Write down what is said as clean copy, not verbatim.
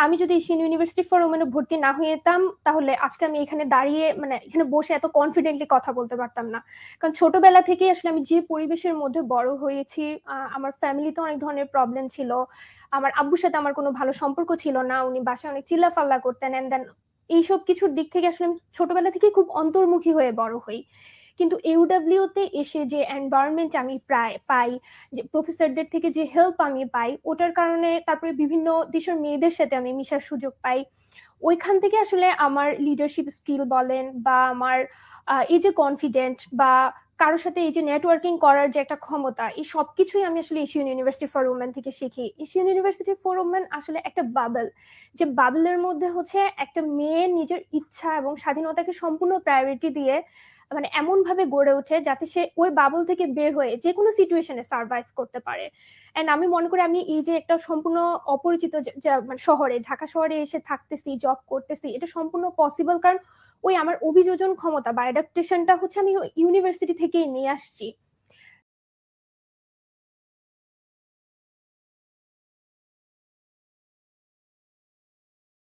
আমি যদি Asian university for ওমেনে ভর্তি না হয়ে যেতাম, তাহলে আজকে আমি এখানে দাঁড়িয়ে মানে এখানে বসে এত কনফিডেন্টলি কথা বলতে পারতাম না। কারণ ছোটবেলা থেকেই আসলে আমি যে পরিবেশের মধ্যে বড় হয়েছি, আমার ফ্যামিলিতে অনেক ধরনের প্রবলেম ছিল। আমার আব্বুর সাথে আমার কোনো ভালো সম্পর্ক ছিল না, উনি বাসায় অনেক চিল্লাফাল্লা করতেন। এন্ড দেন এইসব কিছুর দিক থেকে আসলে আমি ছোটবেলা থেকে খুব অন্তর্মুখী হয়ে বড় হই। কিন্তু ইউডব্লিউ তে এসে যে এনভায়রনমেন্ট আমি প্রায় পাই, যে প্রফেসরদের থেকে যে হেল্প আমি পাই, ওটার কারণে তারপরে বিভিন্ন দেশের মেয়েদের সাথে আমি মিশার সুযোগ পাই। ওইখান থেকে আসলে আমার লিডারশিপ স্কিল বলেন বা আমার এই যে কনফিডেন্ট বা কারোর সাথে এই যে নেটওয়ার্কিং করার যে একটা ক্ষমতা, এই সবকিছুই আমি আসলে এশিয়ান ইউনিভার্সিটি ফর ওমেন থেকে শিখি। এশিয়ান ইউনিভার্সিটি ফর ওমেন আসলে একটা বাবল, যে বাবলের মধ্যে হচ্ছে একটা মেয়ে নিজের ইচ্ছা এবং স্বাধীনতাকে সম্পূর্ণ প্রায়োরিটি দিয়ে মানে এমন ভাবে গড়ে ওঠে যাতে সে ওই বাবল থেকে বের হয়ে যে কোনো সিচুয়েশনে সার্ভাইভ করতে পারে। এন্ড আমি মনে করি আমি এই যে একটা সম্পূর্ণ অপরিচিত মানে শহরে, ঢাকা শহরে এসে থাকতেছি, জব করতেছি, এটা সম্পূর্ণ পসিবল কারণ ওই আমার অভিযোজন ক্ষমতা বা অ্যাডাপ্টেশনটা হচ্ছে আমি ইউনিভার্সিটি থেকেই নিয়ে আসছি।